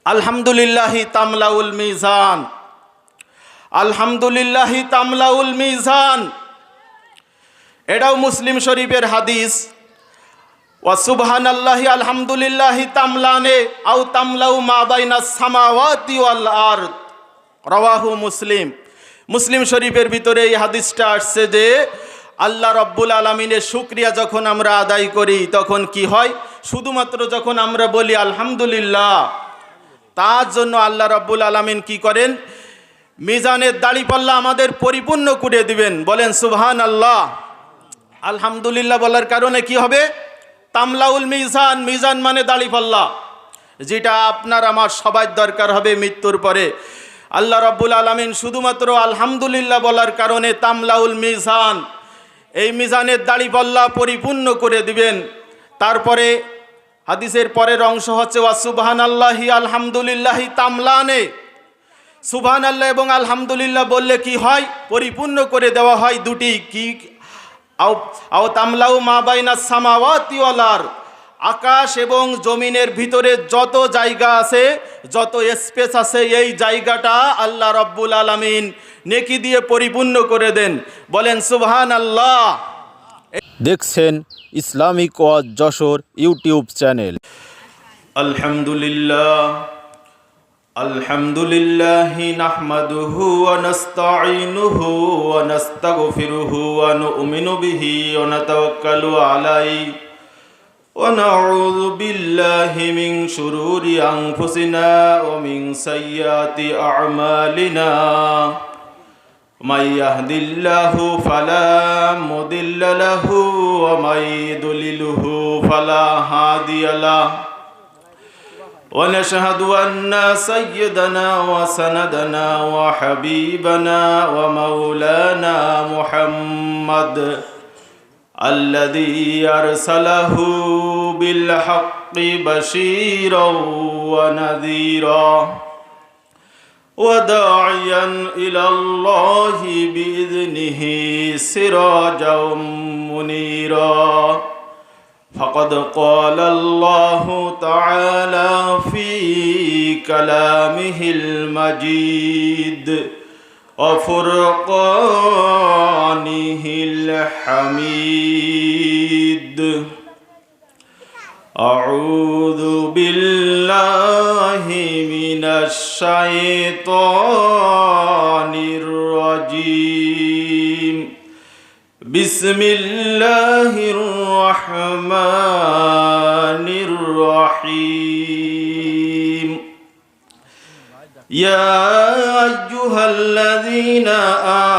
আলহামদুলিল্লাহি তামলাউল মিজান, আলহামদুলিল্লাহি তামলাউল মিজান। এটাও মুসলিম শরীফের হাদিস। ওয়া সুবহানাল্লাহি আলহামদুলিল্লাহি তামলানে আও তামলাউ মা বাইনাস সামাওয়াতি ওয়াল আরদ, রাওয়াহু মুসলিম। মুসলিম শরীফের ভিতরে এই হাদিসটা আসছে যে আল্লাহ রব্বুল আলামিনের শুকরিয়া যখন আমরা আদায় করি তখন কি হয়, শুধুমাত্র যখন আমরা বলি আলহামদুলিল্লাহ, তার জন্য আল্লাহ রব্বুল আলামিন কি করেন, মিজানের দাড়িপাল্লা আমাদের পরিপূর্ণ করে দিবেন। বলেন সুবহানাল্লাহ। আলহামদুলিল্লাহ বলার কারণে কি হবে, তামলাউল মিজান, মিজান মানে দাড়িপাল্লা, যেটা আপনার আমার সবার দরকার হবে মৃত্যুর পরে। আল্লাহ রব্বুল আলামিন শুধুমাত্র আলহামদুলিল্লাহ বলার কারণে তামলাউল মিজান, এই মিজানের দাড়িপাল্লা পরিপূর্ণ করে দিবেন। তারপরে হাদিসের পরের অংশ হচ্ছে ওয়া সুবহানাল্লাহি আলহামদুলিল্লাহি তামলানে। সুবহানাল্লাহ এবং আলহামদুলিল্লাহ বললে কি হয়, পরিপূর্ণ করে দেওয়া হয় দুটি কি, আও তামলাউ মা বাইনাস সামাওয়াতি ওয়াল আরদ, আকাশ এবং জমিনের ভিতরে যত জায়গা আছে, যত স্পেস আছে, এই জায়গাটা আল্লাহ রব্বুল আলামিন নেকি দিয়ে পরিপূর্ণ করে দেন। বলেন সুবহানাল্লাহ। দেখছেন ইসলামিক ওয়াজ যশোর ইউটিউব চ্যানেল। আলহামদুলিল্লাহ, আলহামদুলিল্লাহি নাহমাদুহু ওয়া নাস্তাঈনুহু ওয়া নাস্তাগফিরুহু ওয়া নু'মিনু বিহি ওয়া নাতাওয়াক্কালু আলাইহি ওয়া নাউযু বিল্লাহি মিন শুরুরি আনফুসিনা ওয়া মিন সাইয়্যাতি আ'মালিনা। মান ইয়াহদিল্লাহু ফালা মুদিল্লা লাহু ওয়া মান ইউদ্লিলহু ফালা হাদিয়া লাহু। ونشهد أن سيدنا وسندنا وحبيبنا ومولانا محمد الذي أرسله بالحق بشيرا ونذيرا وداعيا إلى الله بإذنه سراجا منيرا. فقد قال الله تعالى في كلامه المجيد وفرقانه الحميد. أعوذ بالله من الشيطان الرجيم. بسم الله الرحمن الرحيم. يا أيها الذين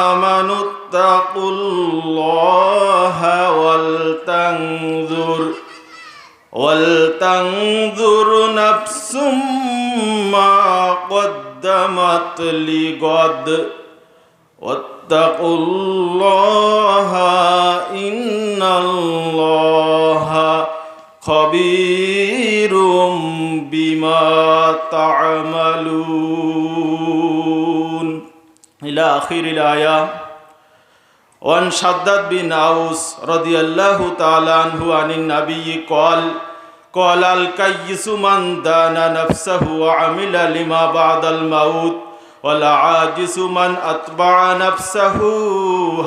آمنوا اتقوا الله ولتنظر نفس ما قدمت لغد واتقوا الله إن الله خبير بما تعملون إلى آخر الآية. وعن شداد بن أوس رضي الله تعالى عنه عن النبي قال الكيس من دان نفسه وعمل لما بعد الموت والعاجز من أتبع نفسه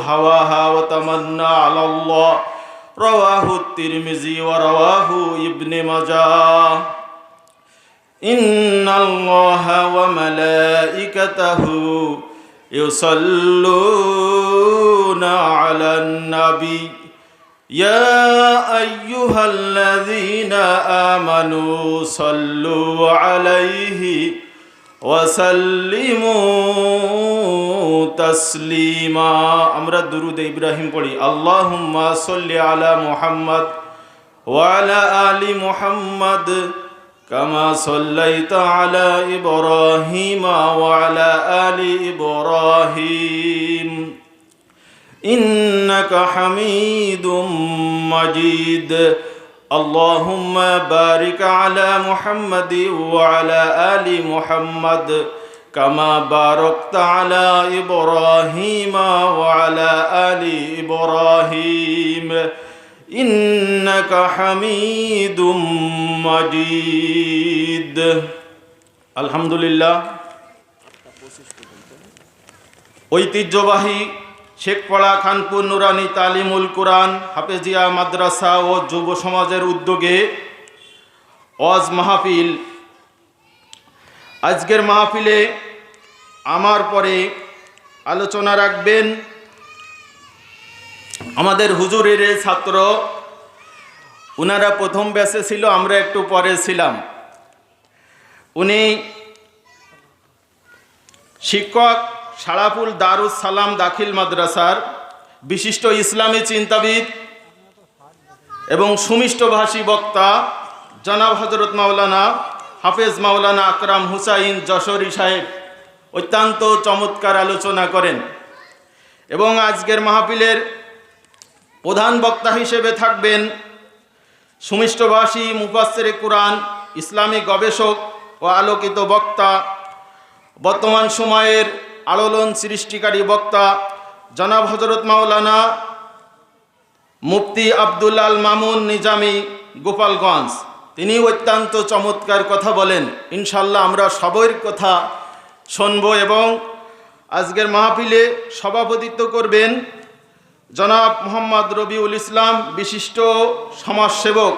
هواها وتمنى على الله. رواه الترمذي ورواه ابن ماجه. إن الله وملائكته يصلون على النبي يا أيها الذين آمنوا صلوا عليه وسلموا تسليما. আমরা দুরুদ ইব্রাহিম পড়ি। আল্লাহুম্মা সাল্লি আলা মুহাম্মদ ওয়া আলা আলি মুহাম্মদ কামা সাল্লাইতা আলা ইব্রাহিম ওয়া আলা আলি ইব্রাহিম ইন্নাকা হামিদুম মাজিদ. اللهم بارك على محمد وعلى آل محمد كما باركت على إبراهيم وعلى آل إبراهيم إنك حميد مجيد. আলহামদুলিল্লাহ, ঐতিহ্যবাহী শেখপাড়া খানপুর নুরানি তালিমুল কুরআন হাফেজিয়া মাদ্রাসা ও যুব সমাজের উদ্যোগে ওয়াজ মাহফিল। আজকের মাহফিলে আমার পরে আলোচনা রাখবেন আমাদের হুজুরের ছাত্র। উনারা প্রথম ব্যাচে ছিল, আমরা একটু পরে ছিলাম। উনি শিক্ষক, সারাপুল দারুস সালাম দাখিল মাদ্রাসার বিশিষ্ট ইসলামী চিন্তাবিদ এবং সুমিষ্টভাষী বক্তা জনাব হযরত মাওলানা হাফেজ মাওলানা আকরাম হুসাইন যশোরী সাহেব অত্যন্ত চমৎকার আলোচনা করেন। এবং আজকের মাহফিলের প্রধান বক্তা হিসেবে থাকবেন সুমিষ্টভাষী মুফাসসিরে কুরআন, ইসলামী গবেষক ও আলোকিত বক্তা, বর্তমান সময়ের আলোড়ন সৃষ্টিকারী বক্তা জনাব হযরত মাওলানা মুফতি আব্দুল আল মামুন নিজামী গোপালগঞ্জ। তিনি অত্যন্ত চমৎকার কথা বলেন। ইনশাল্লাহ আমরা সবার কথা শুনব। এবং আজকের মাহফিলে সভাপতিত্ব করবেন জনাব মোহাম্মদ রবিউল ইসলাম, বিশিষ্ট সমাজসেবক।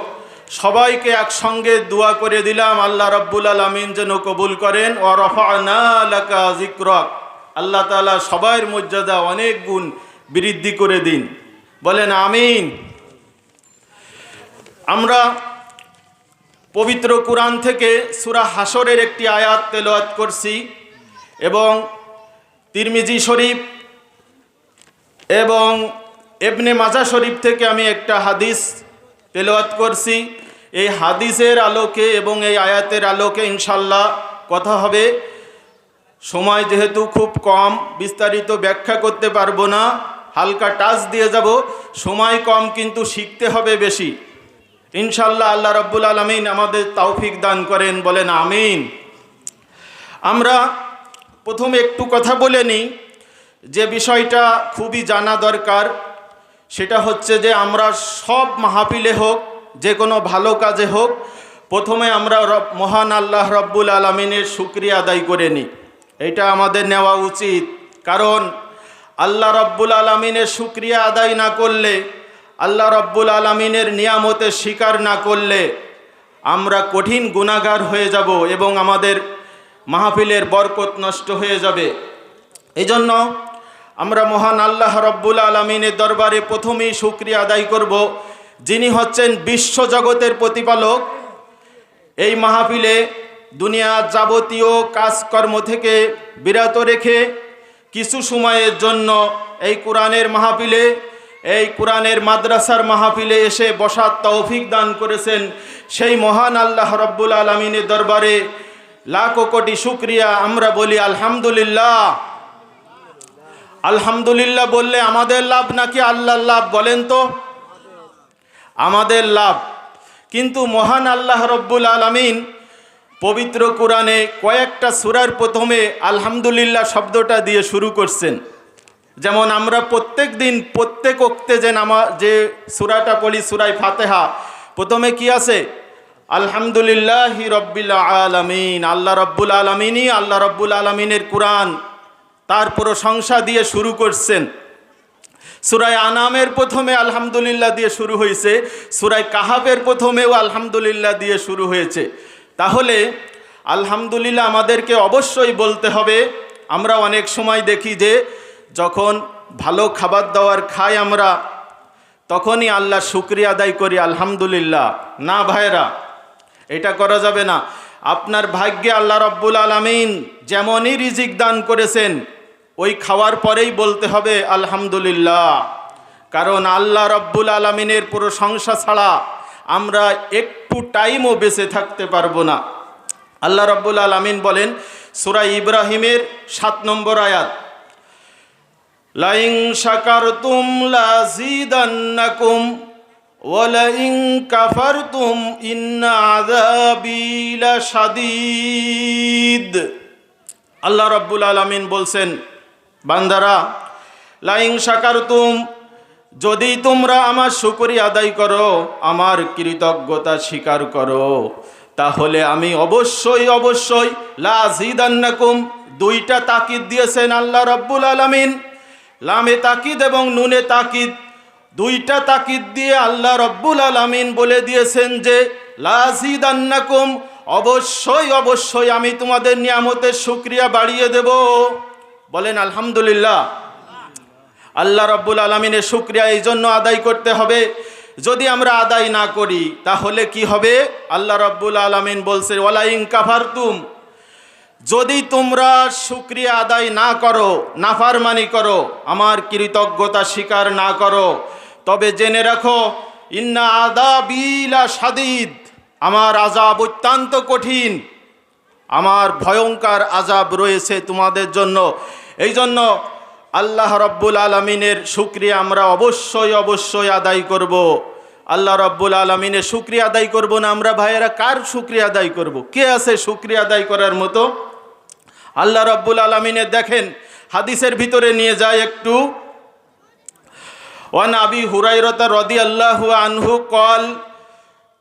সবাইকে একসঙ্গে দোয়া করে দিলাম আল্লাহ রাব্বুল আলামিন যেন কবুল করেন। ওয়া রাফা'না লাকা যিকরাক, আল্লাহ তাআলা সবার মর্যাদা অনেক গুণ বৃদ্ধি করে দিন, বলেন আমিন। আমরা পবিত্র কুরআন থেকে সূরা হাশরের একটি আয়াত তেলাওয়াত করছি এবং তিরমিজি শরীফ এবং ইবনে মাজাহ শরীফ থেকে আমি একটা হাদিস তেলাওয়াত করছি। এই হাদিসের আলোকে এবং এই আয়াতের আলোকে ইনশাল্লাহ কথা হবে। সময় যেহেতু খুব কম, বিস্তারিত ব্যাখ্যা করতে পারবো না, হালকা টাচ দিয়ে যাব। সময় কম কিন্তু শিখতে হবে বেশি। ইনশাল্লাহ আল্লাহ রাব্বুল আলামিন আমাদের তৌফিক দান করেন, বলেন আমিন। আমরা প্রথমে একটু কথা বলে নিই যে বিষয়টা খুবই জানা দরকার। সেটা হচ্ছে যে আমরা সব মাহফিলে হোক, যে কোনো ভালো কাজে হোক, প্রথমে আমরা মহান আল্লাহ রাব্বুল আলামিনের শুকরিয়া আদায় করে নিই। এটা আমাদের নেওয়া উচিত। কারণ আল্লাহ রাব্বুল আলামিনের শুকরিয়া আদায় না করলে, আল্লাহ রাব্বুল আলামিনের নিয়ামতের স্বীকার না করলে আমরা কঠিন গুনাহগার হয়ে যাব এবং আমাদের মাহফিলের বরকত নষ্ট হয়ে যাবে। এজন্য আমরা মহান আল্লাহ রাব্বুল আলামিনের দরবারে প্রথমেই শুকরিয়া আদায় করব, যিনি হচ্ছেন বিশ্বজগতের প্রতিপালক। এই মাহফিলে দুনিয়ার যাবতীয় কাজকর্ম থেকে বিরত রেখে কিছু সময়ের জন্য এই কোরআনের মাহফিলে, এই কোরআনের মাদ্রাসার মাহফিলে এসে বসার তৌফিক দান করেছেন। সেই মহান আল্লাহ রাব্বুল আলামিনের দরবারে লাখো কোটি শুকরিয়া। আমরা বলি আলহামদুলিল্লাহ। আলহামদুলিল্লাহ বললে আমাদের লাভ নাকি আল্লাহর লাভ? বলেন তো। আমাদের লাভ। কিন্তু মহান আল্লাহ রাব্বুল আলামিন পবিত্র কোরআনে কয়েকটা সূরার প্রথমে আলহামদুলিল্লাহ শব্দটা দিয়ে শুরু করছেন। যেমন আমরা প্রত্যেক দিন প্রত্যেক ওক্তে যে সূরাটা পড়ি, সূরা ফাতিহা, প্রথমে কি আছে? আলহামদুলিল্লাহি রাব্বিল আলামিন। আল্লাহ রাব্বুল আলামিনই, আল্লাহ রাব্বুল আলামিনের কোরআন, তার প্রশংসা দিয়ে শুরু করছেন। সূরা আনামের প্রথমে আলহামদুলিল্লাহ দিয়ে শুরু হয়েছে, সূরা কাহাফের প্রথমেও আলহামদুলিল্লাহ দিয়ে শুরু হয়েছে। তাহলে আলহামদুলিল্লাহ আমাদেরকে অবশ্যই বলতে হবে। আমরা অনেক সময় দেখি যে যখন ভালো খাবার দাবার খাই আমরা, তখনই আল্লাহ শুকরিয়া আদায় করি আলহামদুলিল্লাহ। না ভাইরা, এটা করা যাবে না। আপনার ভাগ্যে আল্লাহ রাব্বুল আলামিন যেমনই রিজিক দান করেছেন, ওই খাওয়ার পরেই বলতে হবে আলহামদুলিল্লাহ। কারণ আল্লাহ রাব্বুল আলামিনের প্রশংসা ছাড়া আমরা একটু টাইমও বেঁচে থাকতে পারবো না। আল্লাহ রাব্বুল আলামিন বলেন সূরা ইব্রাহিমের 7 নম্বর আয়াত, লাইন শাকারতুম লাযিদান্নাকুম ওয়া লাইন কাফারতুম ইন্না আযাবি লাশাদীদ। আল্লাহ রাব্বুল আলামিন বলছেন, বান্দারা, লাইন শাকারতুম, যদি তোমরা আমার শুকরিয়া আদায় করো, আমার কৃতজ্ঞতা স্বীকার করো, তাহলে আমি অবশ্যই অবশ্যই লাযিদান্নাকুম, দুইটা তাকিদ দিয়েছেন আল্লাহ রাব্বুল আলামিন, লামে তাকিদ এবং নুনে তাকিদ, দুইটা তাকিদ দিয়ে আল্লাহ রাব্বুল আলামিন বলে দিয়েছেন যে লাযিদান্নাকুম, অবশ্যই অবশ্যই আমি তোমাদের নিয়ামতের শুকরিয়া বাড়িয়ে দেব। বলেন আলহামদুলিল্লাহ। আল্লাহ রাব্বুল আলামিনের শুকরিয়া এই জন্য আদায় করতে হবে, যদি আমরা আদায় না করি তাহলে কি হবে? আল্লাহ রাব্বুল আলামিন বলছে ওয়ালা ইন কাফারতুম, যদি তোমরা শুকরিয়া আদায় না করো, নাফরমানি করো, আমার কৃতজ্ঞতা স্বীকার না করো, তবে জেনে রাখো ইন্না আযাবি লাশাদীদ, আমার আযাব অত্যন্ত কঠিন, আমার ভয়ঙ্কর আযাব রয়েছে তোমাদের জন্য। এই জন্য আল্লাহ রাব্বুল আলামিনের শুকরিয়া আমরা অবশ্যই অবশ্যই আদায় করব। আল্লাহ রাব্বুল আলামিনের শুকরিয়া আদায় করব না আমরা ভাইয়েরা, কার শুকরিয়া আদায় করব? কে আছে শুকরিয়া আদায় করার মতো? আল্লাহ রাব্বুল আলামিনের দেখেন হাদিসের ভিতরে নিয়ে যায় একটু। ওয়ান আবি হুরায়রা রাদিয়াল্লাহু আনহু قال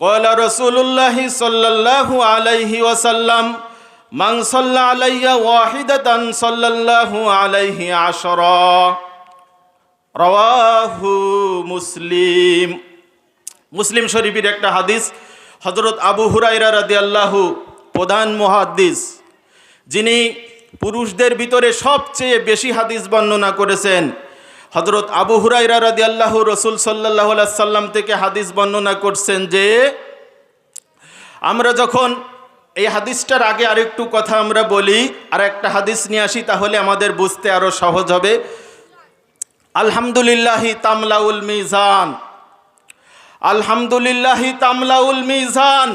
قال رسول الله صلى الله عليه وسلم من صلى علي واحدة صلى الله عليه عشرا رواه মুসলিম। মুসলিম শরীফের একটা হাদিস, হযরত আবু হুরায়রা রাদিয়াল্লাহু, প্রধান মুহাদ্দিস, যিনি পুরুষদের ভিতরে সবচেয়ে বেশি হাদিস বর্ণনা করেছেন, হযরত আবু হুরায়রা রাদিয়াল্লাহু রাসূল সাল্লাল্লাহু আলাইহি সাল্লাম থেকে হাদিস বর্ণনা করছেন যে আমরা যখন এই হাদিসটার আগে আরেকটু কথা আমরা বলি, আর একটা হাদিস নিয়ে আসি, তাহলে আমাদের বুঝতে আরো সহজ হবে। আলহামদুলিল্লাহি তামলাউল মিজান, আলহামদুলিল্লাহি তামলাউল মিজান,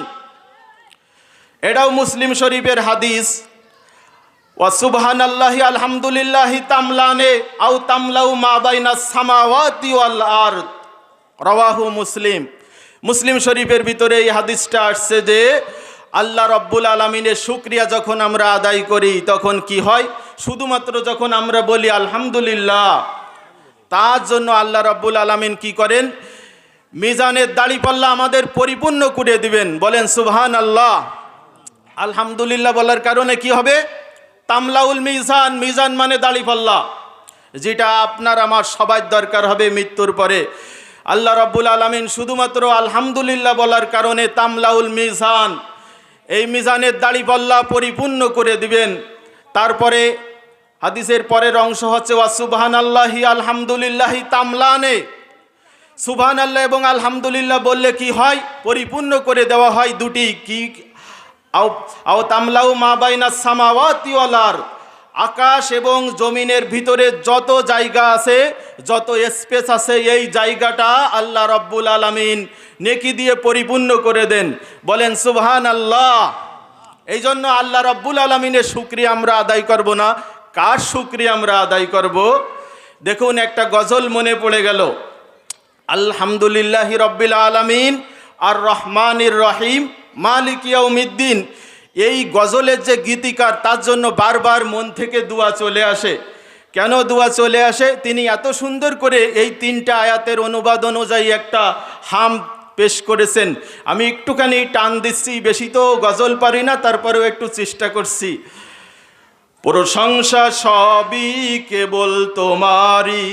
এটাও মুসলিম শরীফের হাদিস। ওয়া সুবহানাল্লাহি আলহামদুলিল্লাহি তামলানে আও তামলাউ মা বাইনাস সামাওয়াতি ওয়াল আরদ, রাওয়াহু মুসলিম। মুসলিম শরীফের ভিতরে এই হাদিসটা আসছে যে আল্লাহ রাব্বুল আলামিনের শুকরিয়া যখন আমরা আদায় করি তখন কি হয়? শুধুমাত্র যখন আমরা বলি আলহামদুলিল্লাহ, তার জন্য আল্লাহ রাব্বুল আলামিন কি করেন? মিজানের দাড়িপাল্লা আমাদের পরিপূর্ণ করে দিবেন। বলেন সুবহানাল্লাহ। আলহামদুলিল্লাহ বলার কারণে কি হবে? তামলাউল মিজান, মিজান মানে দাড়িপাল্লা, যেটা আপনার আমার সবার দরকার হবে মৃত্যুর পরে। আল্লাহ রাব্বুল আলামিন শুধুমাত্র আলহামদুলিল্লাহ বলার কারণে তামলাউল মিজান, এই মিজানের দাড়িপাল্লা পরিপূর্ণ করে দিবেন। তারপরে হাদিসের পরের অংশ হচ্ছে ওয়া সুবহানাল্লাহি আলহামদুলিল্লাহি তামলানে, সুবহানাল্লাহ এবং আলহামদুলিল্লাহ বললে কি হয়? পরিপূর্ণ করে দেওয়া হয় দুটি, কি আও তামলাউ মা বাইনাস সামাওয়াতি ওয়াল আরদ, আকাশ এবং জমিনের ভিতরে যত জায়গা আছে, যত স্পেস আছে, এই জায়গাটা আল্লাহ রাব্বুল আলামিন নেকি দিয়ে পরিপূর্ণ করে দেন। বলেন সুবহানাল্লাহ। এই জন্য আল্লাহ রাব্বুল আলামিনের শুকরিয়া আমরা আদায় করব না, কার শুকরিয়া আমরা আদায় করব? দেখুন একটা গজল মনে পড়ে গেল, আলহামদুলিল্লাহি রাব্বিল আলামিন আর রহমানির রহিম মালিক ইয়াউমিদ্দিন। এই গজলের যে গীতিকার, তার জন্য বারবার মন থেকে দোয়া চলে আসে। কেন দোয়া চলে আসে? তিনি এত সুন্দর করে এই তিনটা আয়াতের অনুবাদ অনুযায়ী একটা হাম পেশ করেছেন। আমি একটুখানি টান দিচ্ছি, বেশি তো গজল পারি না, তারপরেও একটু চেষ্টা করছি। প্রশংসা সবই কেবল তোমারি,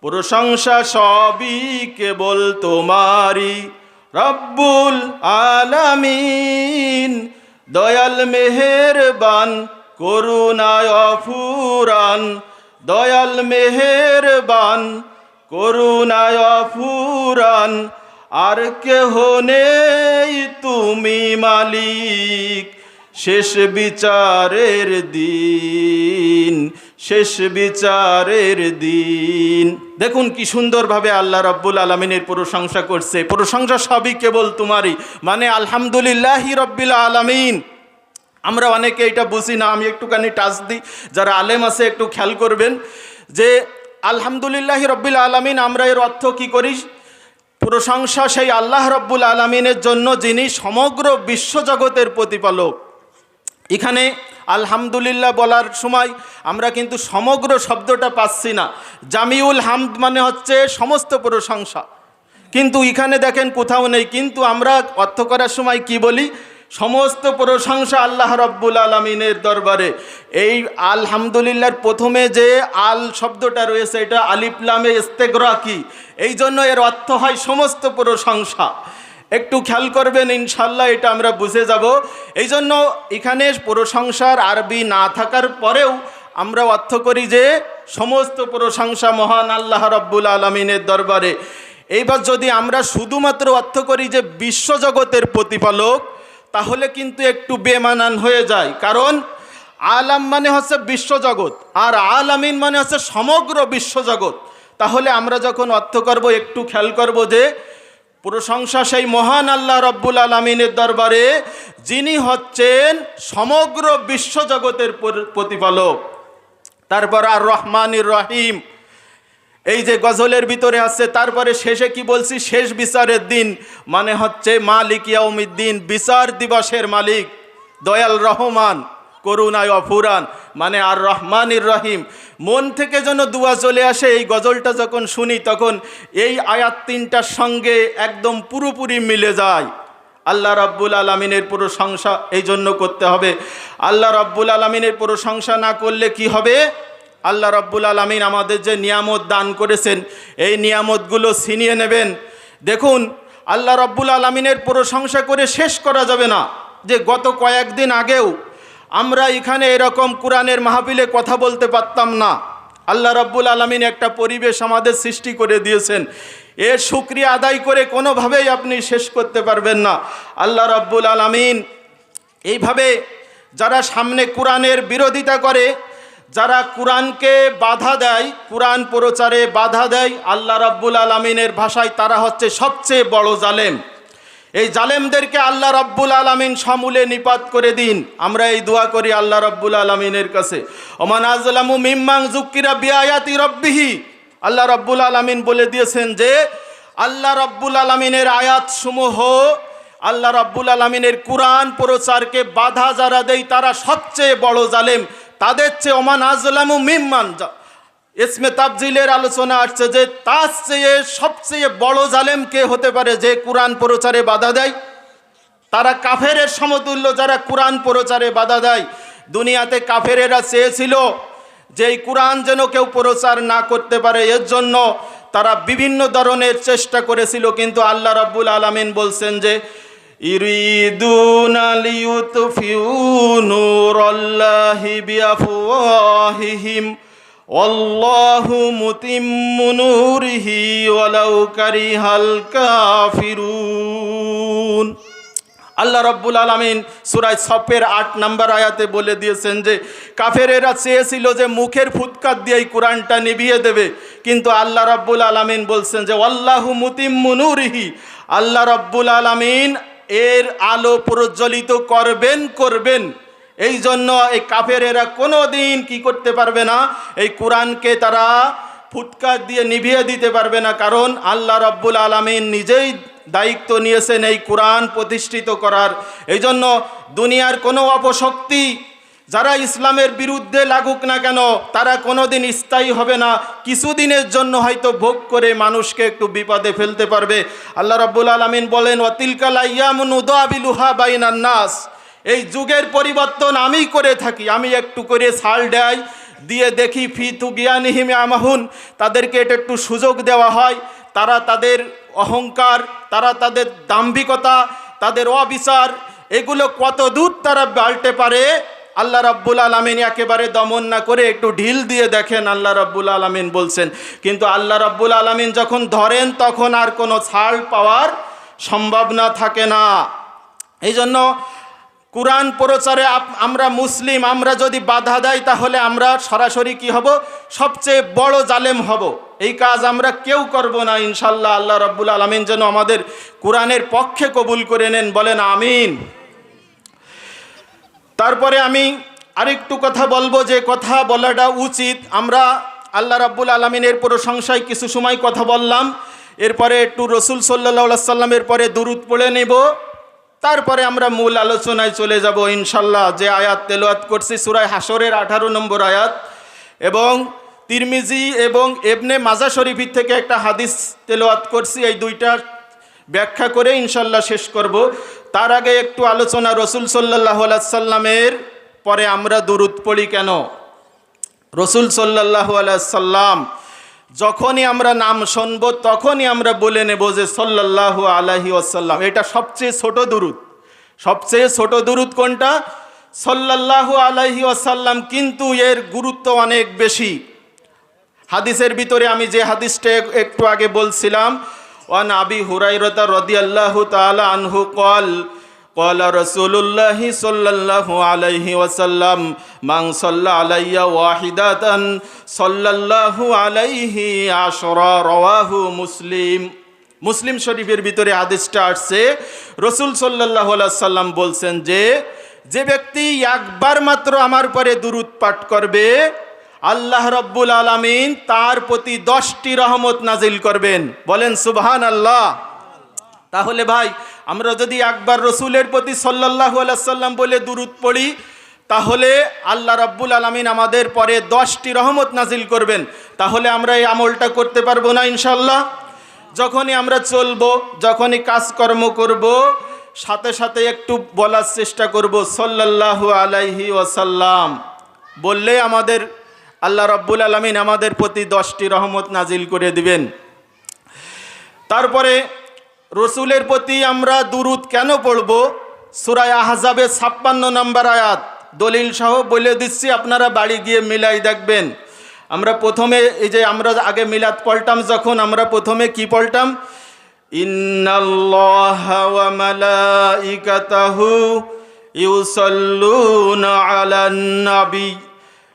প্রশংসা সবই কেবল তোমারি, রব্বুল আলামিন দয়াল মেহেরবান করুণায় অফুরান, দয়াল মেহেরবান করুণায় অফুরান, আর কেহ নেই তুমি মালিক, শেষ বিচারের দিন, শেষ বিচারের দিন। দেখুন কি সুন্দরভাবে আল্লাহ রাব্বুল আলামিনের প্রশংসা করছে। প্রশংসা সবই কেবল তোমারই, মানে আলহামদুলিল্লাহি রাব্বিল আলামিন। আমরা অনেকে এটা বুঝি না, আমি একটুখানি টাচ দিই, যারা আলেম আছে একটু খেয়াল করবেন যে আলহামদুলিল্লাহি রাব্বিল আলামিন, আমরা এর অর্থ কি করি? প্রশংসা সেই আল্লাহ রাব্বুল আলামিনের জন্য যিনি সমগ্র বিশ্বজগতের প্রতিপালক। এখানে আলহামদুলিল্লাহ বলার সময় আমরা কিন্তু সমগ্র শব্দটা পাচ্ছি না। জামিউল হামদ মানে হচ্ছে সমস্ত প্রশংসা, কিন্তু এখানে দেখেন কোথাও নেই। কিন্তু আমরা অর্থ করার সময় কি বলি? সমস্ত প্রশংসা আল্লাহ রাব্বুল আলামিনের দরবারে। এই আলহামদুলিল্লাহর প্রথমে যে আল শব্দটা রয়েছে এটা আলিফ লামে ইস্তেগরাকি, এই জন্য এর অর্থ হয় সমস্ত প্রশংসা। একটু খেয়াল করবেন, ইনশাল্লাহ এটা আমরা বুঝে যাব। এই জন্য এখানে প্রশংসার আরবি না থাকার পরেও আমরা অর্থ করি যে সমস্ত প্রশংসা মহান আল্লাহ রাব্বুল আলামিনের দরবারে। এইবার যদি আমরা শুধুমাত্র অর্থ করি যে বিশ্বজগতের প্রতিপালক, তাহলে কিন্তু একটু বেমানান হয়ে যায়। কারণ আলাম মানে হচ্ছে বিশ্বজগৎ, আর আলামিন মানে হচ্ছে সমগ্র বিশ্বজগৎ। তাহলে আমরা যখন অর্থ করব একটু খেয়াল করব যে প্রশংসা সেই মহান আল্লাহ রাব্বুল আলামিনের দরবারে, যিনি হচ্ছেন সমগ্র বিশ্বজগতের প্রতিপালক। তারপর আর রহমানির রহিম, এই যে গজলের ভিতরে আছে। তারপরে শেষে কি বলছি, শেষ বিচারের দিন মানে হচ্ছে মালিক ইয়াউমিদ্দিন, বিচার দিবসের মালিক, দয়াল রহমান, করুণায় অফুরান, মানে আর রহমানির রহিম। মন থেকে যেন দুয়া চলে আসে। এই গজলটা যখন শুনি তখন এই আয়াত তিনটার সঙ্গে একদম পুরোপুরি মিলে যায়। আল্লাহ রাব্বুল আলামিনের প্রশংসা এই জন্য করতে হবে। আল্লাহ রাব্বুল আলামিনের প্রশংসা না করলে কি হবে? আল্লাহ রাব্বুল আলামিন আমাদের যে নিয়ামত দান করেছেন, এই নিয়ামতগুলো ছিনিয়ে নেবেন। দেখুন, আল্লাহ রাব্বুল আলামিনের প্রশংসা করে শেষ করা যাবে না। যে গত কয়েকদিন আগেও আমরা এখানে এরকম কোরআনের মাহফিলে কথা বলতে পারতাম না। আল্লাহ রাব্বুল আলামিন একটা পরিবেশ আমাদের সৃষ্টি করে দিয়েছেন, এর শুকরিয়া আদায় করে কোনোভাবেই আপনি শেষ করতে পারবেন না। আল্লাহ রাব্বুল আলামিন এইভাবে যারা সামনে কোরআনের বিরোধিতা করে, যারা কোরআনকে বাধা দেয়, কোরআন প্রচারে বাধা দেয়, আল্লাহ রাব্বুল আলামিনের ভাষায় তারা হচ্ছে সবচেয়ে বড় জালেম। এই জালেমদেরকে আল্লাহ রাব্বুল আলামিন সমূলে নিপাত করে দিন। আমরা এই দোয়া করি আল্লাহ রাব্বুল আলামিনের কাছে, ওমান আযলামু মিম্মান যুক্কিরা বিআয়াতি রাব্বিহি। আল্লাহ রাব্বুল আলামিন বলে দিয়েছেন যে আল্লাহ রাব্বুল আলামিনের আয়াতসমূহ, আল্লাহ রাব্বুল আলামিনের কোরআন প্রচারকে বাধা যারা দেয় তারা সবচেয়ে বড় জালেম। তাদের চেয়ে ওমান আযলামু মিম্মান, ইসমে তাফজিলের আলোচনা আসছে যে তার চেয়ে সবচেয়ে বড় জালেম কে হতে পারে? যে কোরআন প্রচারে বাধা দেয়। তারা কাফেরের সমতুল্য যারা কোরআন প্রচারে বাধা দেয়। দুনিয়াতে কাফেরেরা চেয়েছিল যে এই কোরআন যেন কেউ প্রচার না করতে পারে, এর জন্য তারা বিভিন্ন ধরনের চেষ্টা করেছিল। কিন্তু আল্লাহ রাব্বুল আলামিন বলছেন যে ইরিদুনা লিয়ুতফিউ নূরাল্লাহি বিআফওয়াহিহিম ওয়াল্লাহু মুতিম্মু নূরিহি ওয়ালাউ কারিহাল কাফিরুন। আল্লাহ রাব্বুল আলামিন সূরা সফের 8 নম্বর আয়াতে বলে দিয়েছেন যে কাফেরেরা চেয়েছিল যে মুখের ফুৎকার দিয়েই কোরআনটা নিভিয়ে দেবে, কিন্তু আল্লাহ রাব্বুল আলামিন বলছেন যে ওয়াল্লাহু মুতিম্মু নূরিহি, আল্লাহ রাব্বুল আলামিন এর আলো প্রজ্বলিত করবেন। এই জন্য এই কাফেরেরা কোনো দিন কি করতে পারবে না, এই কোরআনকে তারা ফুৎকার দিয়ে নিভিয়ে দিতে পারবে না। কারণ আল্লাহ রাব্বুল আলামিন নিজেই দায়িত্ব নিয়েছেন এই কোরআন প্রতিষ্ঠিত করার। এই জন্য দুনিয়ার কোনো অপশক্তি যারা ইসলামের বিরুদ্ধে লাগুক না কেন, তারা কোনো দিন স্থায়ী হবে না। কিছুদিনের জন্য হয়তো ভোগ করে মানুষকে একটু বিপদে ফেলতে পারবে। আল্লাহ রাব্বুল আলামিন বলেন ওয়াতিলকাল আইয়ামু নুদাবিলুহা বাইনান নাস, এই যুগের পরিবর্তন আমি করে থাকি। আমি একটু করে ছাল দিয়ে দেখি ফি তুগিয়ানিহিম আমাহুন, তাদেরকে এটা একটু সুযোগ দেওয়া হয়। তারা তাদের অহংকার, তারা তাদের দাম্ভিকতা, তাদের অবিচার, এগুলো কত দূর তারা বাড়তে পারে আল্লাহ রাব্বুল আলামিন একেবারে দমন না করে একটু ঢিল দিয়ে দেখেন। আল্লাহ রাব্বুল আলামিন বলছেন, কিন্তু আল্লাহ রাব্বুল আলামিন যখন ধরেন তখন আর কোনো ছাড় পাওয়ার সম্ভাবনা থাকে না। এই জন্য কোরআন প্রচারে আমরা মুসলিম, আমরা যদি বাধা দেয় তাহলে আমরা সরাসরি কি হব? সবচেয়ে বড় জালেম হব। এই কাজ আমরা কেউ করব না ইনশাল্লাহ। আল্লাহ রাব্বুল আলামিন যেন আমাদের কোরআনের পক্ষে কবুল করে নেন, বলেন আমিন। তারপরে আমি আরেকটু কথা বলবো, যে কথা বলাটা উচিত। আমরা আল্লাহ রাব্বুল আলামিনের প্রশংসায় কিছু সময় কথা বললাম, এরপরে একটু রসুল সাল্লাল্লাহু আলাইহি সাল্লামের পরে দুরূদ পড়ে নেব, তারপরে আমরা মূল আলোচনায় চলে যাব ইনশাল্লাহ। যে আয়াত তেলাওয়াত করছি সূরা হাশরের 18 নম্বর আয়াত, এবং তিরমিজি এবং ইবনে মাজা শরীফের থেকে একটা হাদিস তেলাওয়াত করছি। এই দুইটা ব্যাখ্যা করে ইনশাল্লাহ শেষ করব। তার আগে একটু আলোচনা, রসুল সাল্লাল্লাহু আলাইহি সাল্লামের পরে আমরা দুরূদ পড়ি কেন? রসুল সাল্লাল্লাহু আলাইহি সাল্লাম যখনই আমরা নাম শুনবো তখনই আমরা বলে নেব যে সাল্লাল্লাহু আলাইহি ওয়াসাল্লাম। এটা সবচেয়ে ছোট দুরূদ। সবচেয়ে ছোট দুরূদ কোনটা? সাল্লাল্লাহু আলাইহি ওয়াসাল্লাম। কিন্তু এর গুরুত্ব অনেক বেশি। হাদিসের ভিতরে আমি যে হাদিসটা একটু আগে বলছিলাম, ওয়ান আবি হুরায়রা রাদিয়াল্লাহু তাআলা আনহু ক্বালা রাসূলুল্লাহি সাল্লাল্লাহু আলাইহি ওয়াসাল্লাম মান সাল্লা আলাইয়া ওয়াহিদাতান সাল্লাল্লাহু আলাইহি আশরা, রাওয়াহু মুসলিম। মুসলিম শরীফের ভিতরে হাদিসটা আসছে, রাসূল সাল্লাল্লাহু আলাইহি সাল্লাম বলছেন যে ব্যক্তি একবার মাত্র আমার পরে দুরূদ পাঠ করবে, আল্লাহ রাব্বুল আলামিন তার প্রতি 10টি রহমত নাজিল করবেন। বলেন সুবহানাল্লাহ। তাহলে ভাই, আমরা যদি একবার রসুলের প্রতি সাল্লাল্লাহু আলাইহি সাল্লাম বলে দুরূদ পড়ি, তাহলে আল্লাহ রাব্বুল আলামিন আমাদের পরে 10টি রহমত নাজিল করবেন। তাহলে আমরা এই আমলটা করতে পারবো না ইনশাআল্লাহ? যখনই আমরা চলবো, যখনই কাজকর্ম করব, সাথে সাথে একটু বলার চেষ্টা করব সাল্লাল্লাহু আলাইহি ওয়াসাল্লাম। বললে আমাদের আল্লাহ রাব্বুল আলামিন আমাদের প্রতি 10টি রহমত নাজিল করে দিবেন। তারপরে রসুলের প্রতি আমরা দুরূদ কেন পড়ব? সূরা আহজাবের 56 নম্বর আয়াত দলিল সহ বলে দিচ্ছি, আপনারা বাড়ি গিয়ে মিলাই দেখবেন। আমরা প্রথমে এই যে আমরা আগে মিলাদ পড়তাম, যখন আমরা প্রথমে কি পড়তাম? ইন্নাল্লাহা ওয়া মালাইকাতাহু ইউসাল্লুনা আলান নবী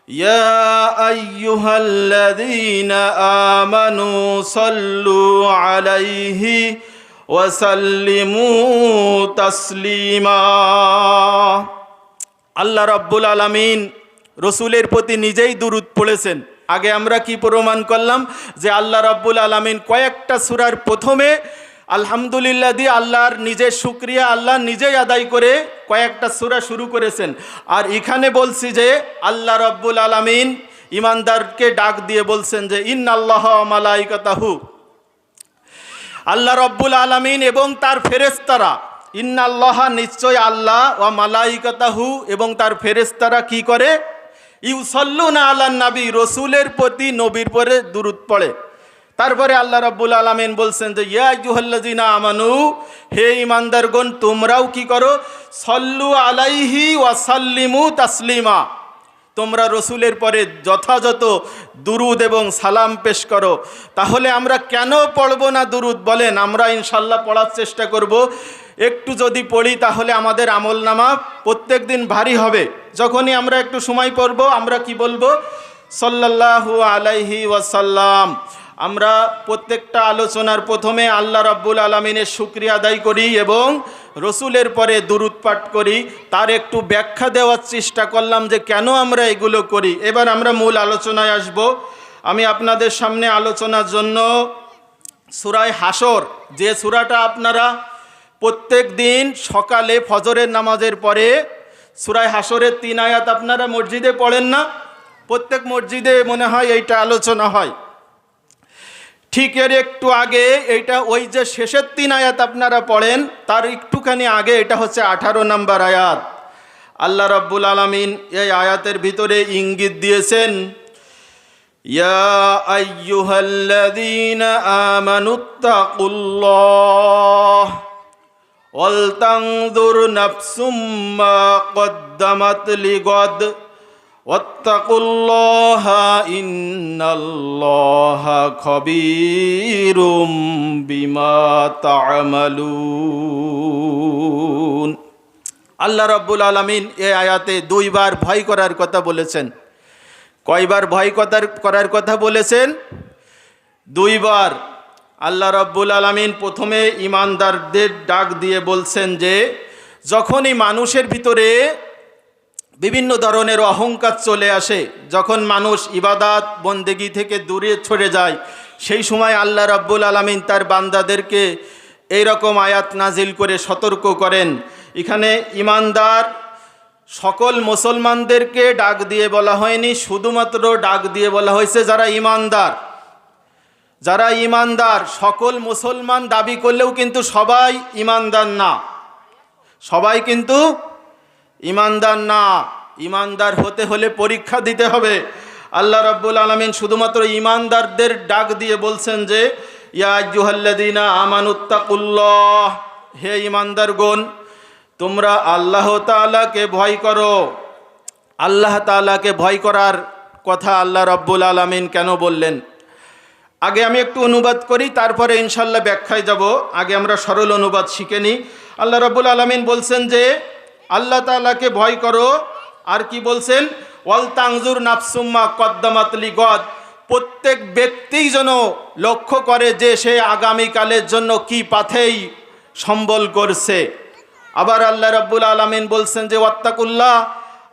ইয়া আইয়ুহাল্লাযীনা আমানু সাল্লু আলাইহি ওয়াসাল্লিমু তাসলিমা। আল্লাহ রাব্বুল আলামিন রসুলের প্রতি নিজেই দুরূদ পড়েছেন। আগে আমরা কি প্রমাণ করলাম? যে আল্লাহ রাব্বুল আলামিন কয়েকটা সূরার প্রথমে আলহামদুলিল্লাহ দিয়ে আল্লাহর নিজের শুকরিয়া আল্লাহ নিজেই আদায় করে কয়েকটা সূরা শুরু করেছেন। আর এখানে বলছি যে আল্লাহ রাব্বুল আলামিন ইমানদারকে ডাক দিয়ে বলছেন যে ইন্নাল্লাহা ওয়া মালাইকাতাহু, আল্লাহ রাব্বুল আলামিন এবং তার ফেরেশতারা, ইন্নাল্লাহা নিশ্চয় আল্লাহ, ওয়া মালাইকাতাহু এবং তার ফেরেশতারা কি করে? ইউসাল্লুনা আলান নবী, রসুলের প্রতি নবীর পরে দুরূদ পড়ে। তারপরে আল্লাহ রাব্বুল আলামিন বলছেন যে ইয়া আইয়ুহাল্লাযীনা আমানু, হে ঈমানদারগণ তোমরাও কি করো? সল্লু আলাইহি ওয়া সাল্লিমু তাসলিমা, তোমরা রসুলের পরে যথাযথ দুরূদ এবং সালাম পেশ করো। তাহলে আমরা কেন পড়ব না দুরূদ বলেন? আমরা ইনশাল্লাহ পড়ার চেষ্টা করব। একটু যদি পড়ি তাহলে আমাদের আমলনামা প্রত্যেক দিন ভারী হবে। যখনই আমরা একটু সময় পড়ব, আমরা কি বলবো? সাল্লাল্লাহু আলাইহি ওয়াসাল্লাম। আমরা প্রত্যেকটা আলোচনার প্রথমে আল্লাহ রাব্বুল আলামিনের শুকরিয়া আদায় করি এবং রসুলের পরে দুরূদ পাঠ করি। তার একটু ব্যাখ্যা দেওয়ার চেষ্টা করলাম যে কেন আমরা এগুলো করি। এবার আমরা মূল আলোচনায় আসব। আমি আপনাদের সামনে আলোচনার জন্য সূরা হাসর, যে সূরাটা আপনারা প্রত্যেক দিন সকালে ফজরের নামাজের পরে সূরা হাসরের 3 আয়াত আপনারা মসজিদে পড়েন না? প্রত্যেক মসজিদে মনে হয় এইটা আলোচনা হয়। ঠিক এর একটু আগে এইটা, ওই যে শেষের 3 আয়াত আপনারা পড়েন, তার একটুখানি আগে এটা হচ্ছে 18 নম্বর আয়াত। আল্লাহ রাব্বুল আলামিন এই আয়াতের ভিতরে ইঙ্গিত দিয়েছেন, ইয়া আইয়ুহাল্লাযীনা আমানুত্তাকুল্লাহ ওয়াল তানজুর নাফসুম মা কদ্দামাত লিগাদ ওয়াত্তাকুল্লাহা ইন্নাল্লাহা খবীরুম বিমা তা'মালুন। আল্লাহ রাব্বুল আলামিন এই আয়াতে 2 বার ভয় করার কথা বলেছেন। কয়বার ভয় করার কথা বলেছেন? 2 বার। আল্লাহ রাব্বুল আলামিন প্রথমে ঈমানদারদের ডাক দিয়ে বলছেন যে যখনই মানুষের ভিতরে বিভিন্ন ধরনের অহংকার চলে আসে, যখন মানুষ ইবাদত বন্দেগী থেকে দূরে সরে যায়, সেই সময় আল্লাহ রাব্বুল আলামিন তার বান্দাদেরকে এইরকম আয়াত নাজিল করে সতর্ক করেন। এখানে ঈমানদার সকল মুসলমানদেরকে ডাক দিয়ে বলা হয়নি, শুধুমাত্র ডাক দিয়ে বলা হয়েছে যারা ঈমানদার। যারা ঈমানদার, সকল মুসলমান দাবি করলেও কিন্তু সবাই ঈমানদার না। সবাই কিন্তু ইমানদার না। ইমানদার হতে হলে পরীক্ষা দিতে হবে। আল্লাহ রাব্বুল আলামিন শুধুমাত্র ইমানদারদের ডাক দিয়ে বলছেন যে ইয়া আইয়ুহাল্লাযীনা আমানুত্তাকুল্লাহ, হে ইমানদারগণ তোমরা আল্লাহ তাআলাকে ভয় করো। আল্লাহ তাআলাকে ভয় করার কথা আল্লাহ রাব্বুল আলামিন কেন বললেন? আগে আমি একটু অনুবাদ করি, তারপরে ইনশাল্লাহ ব্যাখ্যায় যাব। আগে আমরা সরল অনুবাদ শিখে নিই। আল্লাহ রাব্বুল আলামিন বলছেন যে আল্লাহ তাআলাকে ভয় করো। আর কি বলছেন? ওয়াল তানজুর নাফসুম মা কদ্দামাত লিগাদ, প্রত্যেক ব্যক্তিই যেন লক্ষ্য করে যে সে আগামীকালের জন্য কি পাথেই সম্বল করছে। আবার আল্লাহ রাব্বুল আলামিন বলছেন যে ওয়াত্তাকুল্লাহ,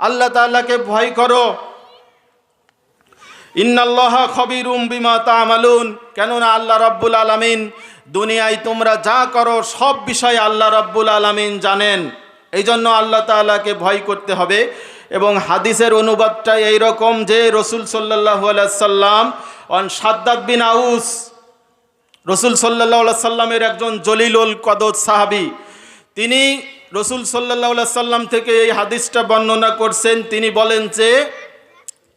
আল্লাহ তাআলাকে ভয় করো। ইন্নাল্লাহা খবীরুম বিমা তা'মালুন, কেননা আল্লাহ রাব্বুল আলামিন দুনিয়ায় তোমরা যা করো সব বিষয়ে আল্লাহ রাব্বুল আলামিন জানেন। এই জন্য আল্লাহ তাআলাকে ভয় করতে হবে। এবং হাদিসের অনুবাদটা এইরকম যে রসুল সাল্লাল্লাহু আলাইহি সাল্লাম শাদ্দাদ বিন আউস, রসুল সাল্লাল্লাহু আলাইহি সাল্লামের একজন জলিলুল কদর সাহাবী, তিনি রসুল সাল্লাল্লাহু আলাইহি সাল্লাম থেকে এই হাদিসটা বর্ণনা করছেন। তিনি বলেন যে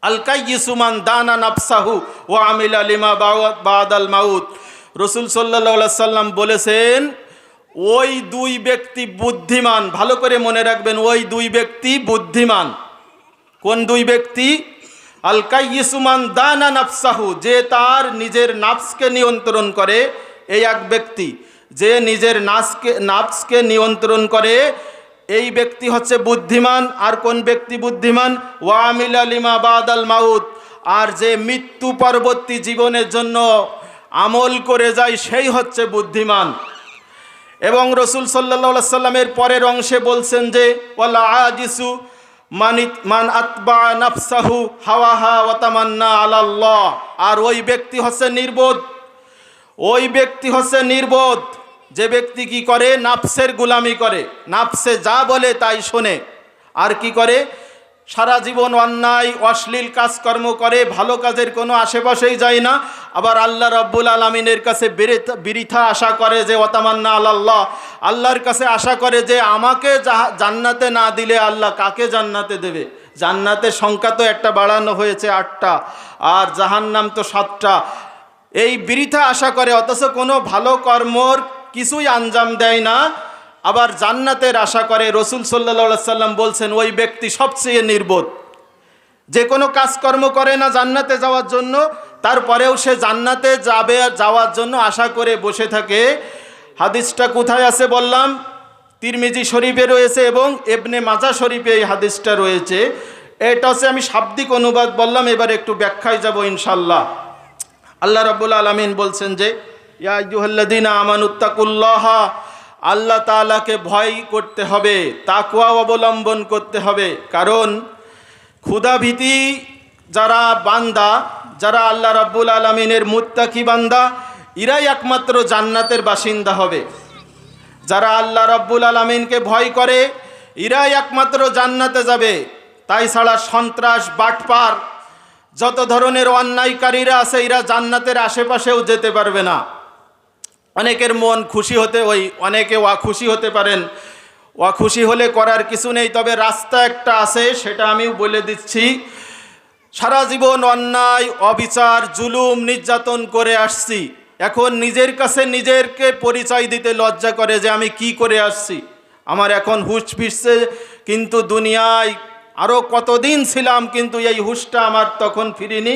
আল কাইয়িসু মান দানা নাফসাহু ওয়া আমিলা লিমা বাদাল মাউত। রসুল সাল্লাল্লাহু আলাইহি সাল্লাম বলেছেন ওই দুই ব্যক্তি বুদ্ধিমান। ভালো করে মনে রাখবেন, ওই দুই ব্যক্তি বুদ্ধিমান। কোন দুই ব্যক্তি? আল কাইয়িসু মান দানা নাফসাহু, যে তার নিজের নাফসকে নিয়ন্ত্রণ করে, এই এক ব্যক্তি। যে নিজের নাফসকে নিয়ন্ত্রণ করে এই ব্যক্তি হচ্ছে বুদ্ধিমান। আর কোন ব্যক্তি বুদ্ধিমান? ওয়া আমিলা লিমা বাদাল মাউত, আর যে মৃত্যু পরবর্তী জীবনের জন্য আমল করে যায় সেই হচ্ছে বুদ্ধিমান। এবং রসুল সাল্লাল্লাহু আলাইহি সাল্লামের পরের অংশে বলছেন যে ওয়ালা আজিসু মান আতবা নাফসাহু হাওয়াহা ওয়া তামান্না আলাল্লাহ, আর ওই ব্যক্তি হচ্ছে নির্বোধ। ওই ব্যক্তি হচ্ছে নির্বোধ যে ব্যক্তি কি করে? নাফসের গোলামি করে, নাফসে যা বলে তাই শোনে। আর কি করে? সারা জীবন অন্যায় অশ্লীল কাজকর্ম করে, ভালো কাজের কোনো আশেপাশেই যায় না। আবার আল্লাহ রাব্বুল আলামিনের কাছে বিরিথা আশা করে যে ওয়াতামান্না আলাল্লাহ, আল্লাহর কাছে আশা করে যে আমাকে জান্নাতে না দিলে আল্লাহ কাকে জান্নাতে দেবে? জান্নাতের সংখ্যা তো একটা বাড়ানো হয়েছে 8টা, আর জাহান্নাম তো 7টা। এই বিরিথা আশা করে, অথচ কোনো ভালো কর্মর কিছুই আঞ্জাম দেয় না, আবার জান্নাতের আশা করে। রসুল সাল্লাল্লাহু আলাইহি সাল্লাম বলছেন ওই ব্যক্তি সবচেয়ে নির্বোধ, যে কোনো কাজকর্ম করে না জান্নাতে যাওয়ার জন্য, তারপরেও সে জান্নাতে যাওয়ার জন্য আশা করে বসে থাকে। হাদিসটা কোথায় আছে বললাম? তিরমিজি শরীফে রয়েছে এবং ইবনে মাজাহ শরীফে এই হাদিসটা রয়েছে। এটা হচ্ছে আমি শাব্দিক অনুবাদ বললাম, এবার একটু ব্যাখ্যায় যাব ইনশাল্লাহ। আল্লাহ রাব্বুল আলামিন বলছেন যে ইয়া আইয়ুহাল্লাযীনা আমানুত্তাকুল্লাহ, আল্লাহ তাআলাকে ভয় করতে হবে, তাকওয়া অবলম্বন করতে হবে। কারণ ক্ষুধাভীতি যারা বান্দা, যারা আল্লাহ রাব্বুল আলামিনের মুত্তাকি বান্দা, এরাই একমাত্র জান্নাতের বাসিন্দা হবে। যারা আল্লাহ রাব্বুল আলামিনকে ভয় করে এরাই একমাত্র জান্নাতে যাবে। তাই ছাড়া সন্ত্রাস, বাটপার, যত ধরনের অন্যায়কারীরা আছে এরা জান্নাতের আশেপাশেও যেতে পারবে না। অনেকের মন খুশি হতে, অনেকে অখুশি হতে পারেন। অখুশি হলে করার কিছু নেই, তবে রাস্তা একটা আছে, সেটা আমিও বলে দিচ্ছি। সারা জীবন অন্যায়, অবিচার, জুলুম, নির্যাতন করে আসছি। এখন নিজের কাছে নিজেকে পরিচয় দিতে লজ্জা করে যে আমি কি করে আসছি। আমার এখন হুঁশ ফিরছে, কিন্তু দুনিয়ায় আরও কতদিন ছিলাম, কিন্তু এই হুঁশটা আমার তখন ফিরিনি।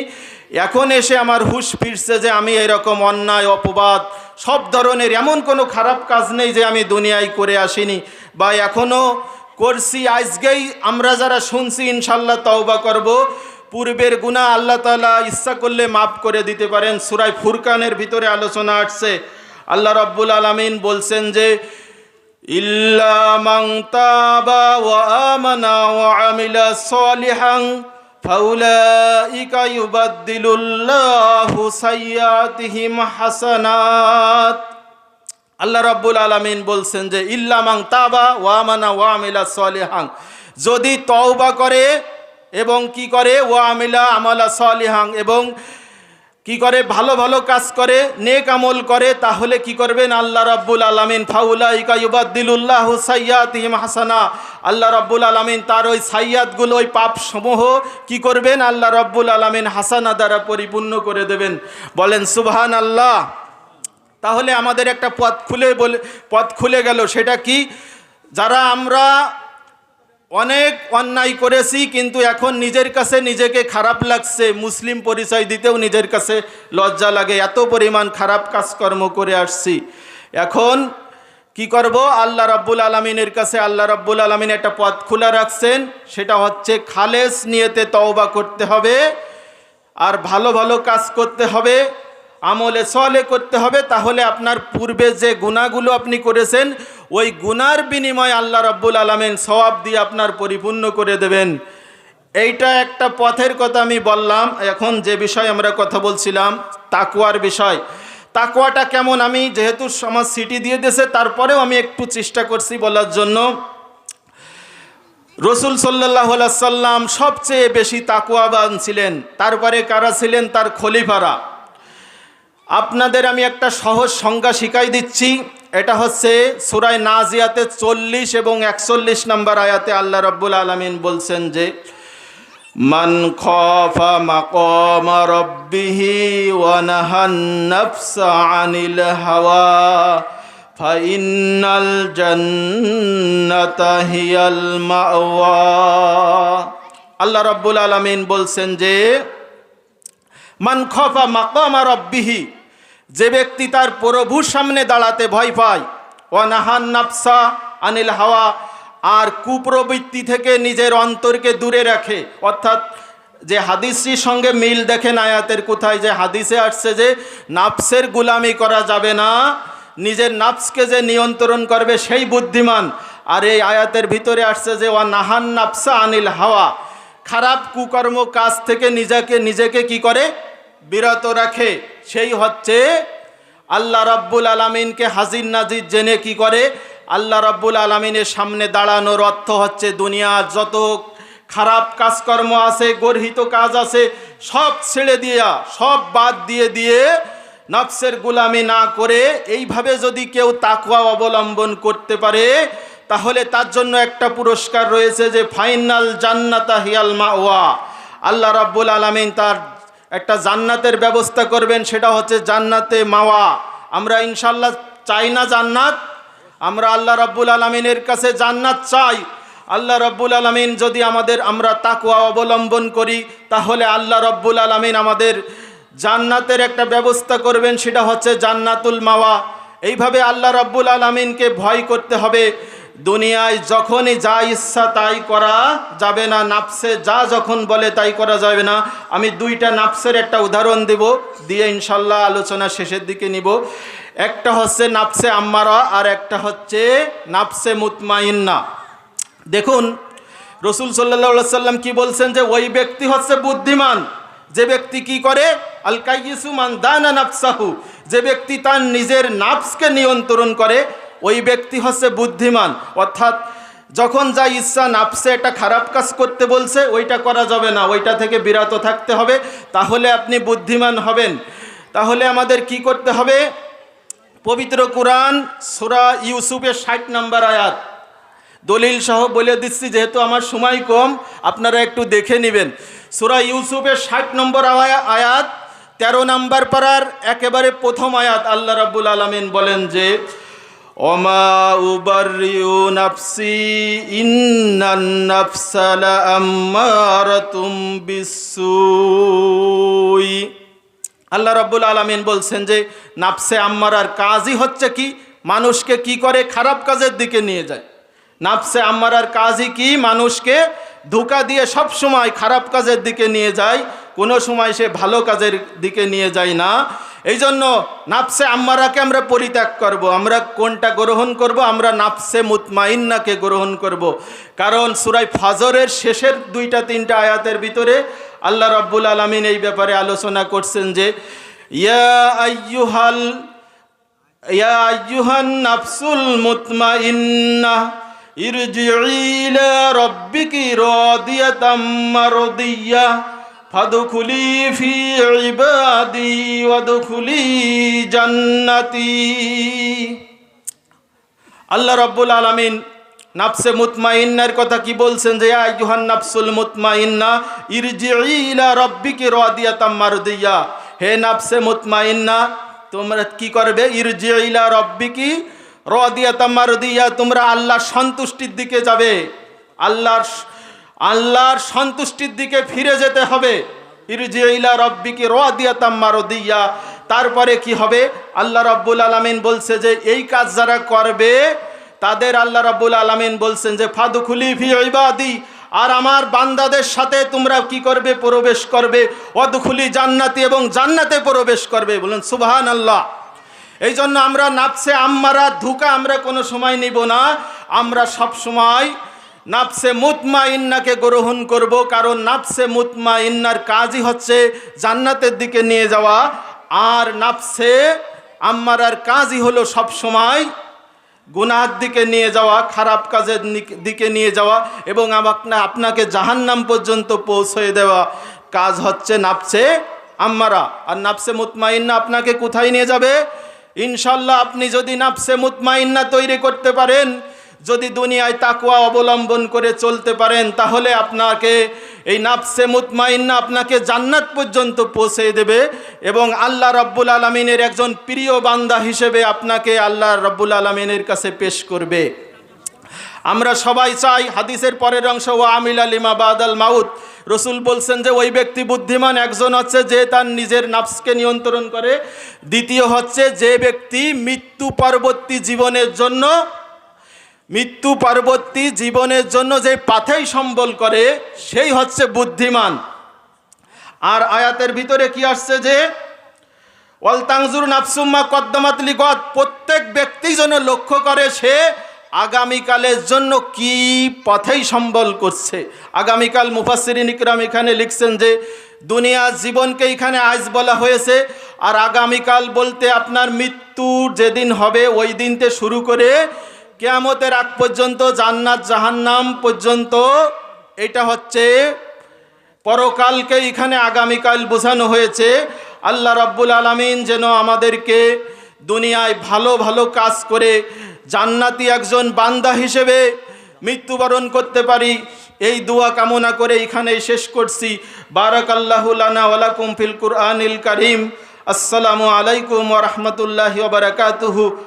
এখন এসে আমার হুঁশ ফিরছে যে আমি এরকম অন্যায়, অপবাদ, সব ধরনের এমন কোনো খারাপ কাজ নেই যে আমি দুনিয়ায় করে আসিনি বা এখনও করছি। আজকেই আমরা যারা শুনছি ইনশাল্লাহ তওবা করব। পূর্বের গুনাহ আল্লাহ তাআলা ইচ্ছা করলে মাফ করে দিতে পারেন। সূরা ফুরকানের ভিতরে আলোচনা আসছে। আল্লাহ রাব্বুল আলামিন বলছেন যে ইল্লা মান তাবা ওয়া আমানা ওয়া আমিলা সলিহান ফাউলাইকা ইউবাদদিলুল্লাহু সাইয়্যাতিহিম হাসানাত। আল্লাহ রাব্বুল আলামিন বলছেন যে ইল্লা মান তাবা ওয়া আমানা ওয়া আমিলা সলিহান, যদি তওবা করে এবং কি করে? ওয়া আমিলা আমালা সলিহান, এবং কি করে, ভালো ভালো কাজ করে, নেক আমল করে, তাহলে কি করবেন আল্লাহ রাব্বুল আলামিন ফাউলাইকা ইউবাদদিলুল্লাহু সাইয়্যাতিহিম হাসানা, আল্লাহ রাব্বুল আলামিন তার ওই সাইয়্যাতগুলো, ওই পাপ সমূহ কি করবেন আল্লাহ রাব্বুল আলামিন হাসানা দ্বারা পরিপূর্ণ করে দেবেন। বলেন সুবহানাল্লাহ। তাহলে আমাদের একটা পথ খুলে গেল। সেটা কি? যারা আমরা অনেক অন্যায় করেছি, কিন্তু এখন নিজের কাছে নিজেকে খারাপ লাগছে, মুসলিম পরিচয় দিতেও নিজের কাছে লজ্জা লাগে, এত পরিমাণ খারাপ কাজকর্ম করে আসছি। এখন কি করব? আল্লাহ রাব্বুল আলামিনের কাছে আল্লাহ রাব্বুল আলামিন একটা পথ খোলা রাখছেন, সেটা হচ্ছে খালেস নিয়তে তওবা করতে হবে, আর ভালো ভালো কাজ করতে হবে, আমলে সলে করতে হবে। তাহলে আপনার পূর্বে যে গুনাহগুলো আপনি করেছেন, ওই গুনার বিনিময়ে আল্লাহ রাব্বুল আলামিন সওয়াব দিয়ে আপনার পরিপূর্ণ করে দেবেন। এইটা একটা পথের কথা আমি বললাম। এখন যে বিষয় আমরা কথা বলছিলাম, তাকওয়ার বিষয়। তাকওয়াটা কেমন, আমি যেহেতু আমার সিটি দিয়ে দিয়েছে, তারপরেও আমি একটু চেষ্টা করছি বলার জন্য। রসুল সাল্লাল্লাহু আলাইহি সাল্লাম সবচেয়ে বেশি তাকওয়াবান ছিলেন। তারপরে কারা ছিলেন? তার খলিফারা। আপনাদের আমি একটা সহজ সংজ্ঞা শিখাই দিচ্ছি। এটা হচ্ছে সূরা নাজিয়াতে 40 এবং 41 নম্বর আয়াতে আল্লাহ রাব্বুল আলামিন বলছেন যে, মান খাফা মাকামা রাব্বিহি ওয়া নাহান নাফসা আনিল হাওয়া ফাইন্নাল জান্নাতা হিয়াল মাওয়া। আল্লাহ রাব্বুল আলামিন বলছেন যে, মান খাফা মাকামা রাব্বিহি, যে ব্যক্তি তার প্রভুর সামনে দাঁড়াতে ভয় পায়, ওয়া নাহান নাফসা আনিল হাওয়া, আর কুপ্রবৃত্তি থেকে নিজের অন্তরকে দূরে রাখে। অর্থাৎ যে হাদিসটির সঙ্গে মিল দেখেন আয়াতের কোথায়, যে হাদিসে আসছে যে নাফসের গুলামি করা যাবে না, নিজের নাফসকে যে নিয়ন্ত্রণ করবে সেই বুদ্ধিমান। আর এই আয়াতের ভিতরে আসছে যে ওয়া নাহান নাফসা আনিল হাওয়া, খারাপ কুকর্ম কাজ থেকে নিজেকে কি করে? বিরত রাখে। সেই হচ্ছে আল্লাহ রাব্বুল আলামিনকে হাজির নাজির জেনে কি করে? আল্লাহ রাব্বুল আলামিনের সামনে দাঁড়ানোর অর্থ হচ্ছে দুনিয়ার যত খারাপ কাজকর্ম আছে, গর্হিত কাজ আছে, সব ছেড়ে দিয়া, সব বাদ দিয়ে নফসের গুলামি না করে এইভাবে যদি কেউ তাকওয়া অবলম্বন করতে পারে, তাহলে তার জন্য একটা পুরস্কার রয়েছে, যে ফাইনাল জান্নাতা হিয়াল মাওয়া। আল্লাহ রাব্বুল আলামিন তার একটা জান্নাতের ব্যবস্থা করবেন, সেটা হচ্ছে জান্নাতে মাওয়া। আমরা ইনশাল্লাহ চাই না জান্নাত? আমরা আল্লাহ রাব্বুল আলামিনের কাছে জান্নাত চাই। আল্লাহ রাব্বুল আলামিন যদি আমরা তাকওয়া অবলম্বন করি, তাহলে আল্লাহ রাব্বুল আলামিন আমাদের জান্নাতের একটা ব্যবস্থা করবেন, সেটা হচ্ছে জান্নাতুল মাওয়া। এইভাবে আল্লাহ রাব্বুল আলামিনকে ভয় করতে হবে। দুনিয়ায় যখনই যা ইচ্ছা তাই করা যাবে না, নাফসে যখন বলে তাই করা যাবে না। আমি দুইটা নাফসের একটা উদাহরণ দেব, দিয়ে ইনশাল্লাহ আলোচনা শেষের দিকে নিব। একটা হচ্ছে নাফসে আম্মারা, আর একটা হচ্ছে নাফসে মুতমাইন্না। দেখুন রসুল সাল্লাল্লাহু আলাইহি সাল্লাম কি বলছেন, যে ওই ব্যক্তি হচ্ছে বুদ্ধিমান যে ব্যক্তি কি করে? আল কাইয়িসু মান দানা নাফসাহু, যে ব্যক্তি তার নিজের নাফসকে নিয়ন্ত্রণ করে, ওই ব্যক্তি হচ্ছে বুদ্ধিমান। অর্থাৎ যখন যা ইচ্ছা নাফসে একটা খারাপ কাজ করতে বলছে, ওইটা করা যাবে না, ওইটা থেকে বিরত থাকতে হবে, তাহলে আপনি বুদ্ধিমান হবেন। তাহলে আমাদের কি করতে হবে? পবিত্র কুরআন সূরা ইউসুফের 60 নম্বর আয়াত, দলিল সহ বলে দিচ্ছি, যেহেতু আমার সময় কম, আপনারা একটু দেখে নেবেন। সূরা ইউসুফের 60 নম্বর আয়াত 13 নম্বর পারার একেবারে প্রথম আয়াত। আল্লাহ রাব্বুল আলামিন বলেন যে, ওমা উবাররিউ নাফসি ইন্নান নাফসা লাআম্মারাতুম বিসসুই। আল্লাহ রাব্বুল আলামিন বলছেন যে নাফসে আম্মারার কাজই হচ্ছে কি? মানুষকে কি করে? খারাপ কাজের দিকে নিয়ে যায়। নাফসে আম্মারার কাজই কি? মানুষকে ধোঁকা দিয়ে সব সময় খারাপ কাজের দিকে নিয়ে যায়, কোনো সময় সে ভালো কাজের দিকে নিয়ে যায় না। এই জন্য নাফসে আম্মারাকে আমরা পরিত্যাগ করব। আমরা কোনটা গ্রহণ করব? আমরা নাফসে মুতমাইন্নাকে গ্রহণ করব। কারণ সূরা ফাজরের শেষের 2-3 আয়াতের ভিতরে আল্লাহ রাব্বুল আলামিন এই ব্যাপারে আলোচনা করছেন যে, ইয়া আইয়ুহান নাফসুল মুতমাইন্নাহ ইরজিই ইলা রাব্বিকি রাদিয়াতাম মারদিয়াহ ফাদখুলি ফি ইবাদি ওয়াদখুলি জান্নাতি। আল্লাহ রাব্বুল আলামিন নাফসে মুতমাইন্নার কথা কি বলছেন, যে ইয়া আইয়ুহান নাফসুল মুতমাইন্না ইরজিই ইলা রাব্বিকি রাদিয়াতাম মারদিয়া। হে নাফসে মুতমাইন্না, তোমরা কি করবে? ইরজিই ইলা রাব্বিকি রাদিয়াতাম মারদিয়া, তোমরা আল্লাহর সন্তুষ্টির দিকে যাবে, আল্লাহর সন্তুষ্টির দিকে ফিরে যেতে হবে। ইরজিই ইলা রাব্বিকি রাদিয়াতাম মারদিয়া। তারপরে কি হবে? আল্লাহ রাব্বুল আলামিন বলছে যে এই কাজ যারা করবে তাদের আল্লাহ রাব্বুল আলামিন বলছেন যে ফাদখুলি ফি ইবাদি, আর আমার বান্দাদের সাথে তোমরা কি করবে? প্রবেশ করবে। ওয়াদখুলি জান্নাতি, এবং জান্নাতে প্রবেশ করবে। বলুন সুবহানাল্লাহ। এই জন্য আমরা নাফসে আম্মারা ধোঁকা আমরা কোনো সময় নিব না, আমরা সব সময় নাফসে মুতমাইন্নাকে গ্রহণ করব, কারণ নাফসে মুতমাইন্নার কাজই হচ্ছে জান্নাতের দিকে নিয়ে যাওয়া, আর নাফসে আম্মারার কাজই হলো সব সময় গুনাহের দিকে নিয়ে যাওয়া, খারাপ কাজের দিকে নিয়ে যাওয়া, এবং আপনাকে জাহান্নাম পর্যন্ত পৌঁছে দেওয়া কাজ হচ্ছে নাফসে আম্মারা। আর নাফসে মুতমাইন্না আপনাকে কোথায় নিয়ে যাবে? ইনশাল্লাহ আপনি যদি নাফসে মুতমাইন্না তৈরি করতে পারেন, যদি দুনিয়ায় তাকওয়া অবলম্বন করে চলতে পারেন, তাহলে আপনাকে এই নাফসে মুতমাইন্না আপনাকে জান্নাত পর্যন্ত পৌঁছে দেবে, এবং আল্লাহ রাব্বুল আলামিনের একজন প্রিয় বান্দা হিসেবে আপনাকে আল্লাহ রাব্বুল আলামিনের কাছে পেশ করবে। আমরা সবাই চাই, হাদিসের পরের অংশ ওয়া আমিলা লিমা বাদাল মাউত, রসুল বলছেন যে ওই ব্যক্তি বুদ্ধিমান একজন হচ্ছে যে তার নিজের নাফসকে নিয়ন্ত্রণ করে, দ্বিতীয় হচ্ছে যে ব্যক্তি মৃত্যু পরবর্তী জীবনের জন্য যে পাথেয় সম্বল করে সেই হচ্ছে বুদ্ধিমান। আর আয়াতের ভিতরে কি আসছে যে ওয়াল তানজুর নাফসুম মা কদ্দামাত লিগাদ, প্রত্যেক ব্যক্তি যেন লক্ষ্য করে সে আগামীকালের জন্য কি পথেই সম্বল করছে। আগামীকাল মুফাসসিরিন ইকরাম এখানে লিখছেন যে দুনিয়ার জীবনকে এখানে আজ বলা হয়েছে, আর আগামীকাল বলতে আপনার মৃত্যু যেদিন হবে ওই দিনতে শুরু করে কিয়ামতের আগ পর্যন্ত, জান্নাত জাহান্নাম পর্যন্ত, এটা হচ্ছে পরকালকে এখানে আগামীকাল বোঝানো হয়েছে। আল্লাহ রাব্বুল আলামিন যেন আমাদেরকে দুনিয়ায় ভালো ভালো কাজ করে জান্নাতি একজন বান্দা হিসেবে মৃত্যুবরণ করতে পারি, এই দোয়া কামনা করে এখানেই শেষ করছি। বারাকাল্লাহু লানা ওয়া লাকুম ফিল কুরআনিল কারীম। আসসালামু আলাইকুম ওয়া রাহমাতুল্লাহি ওয়া বারাকাতুহু।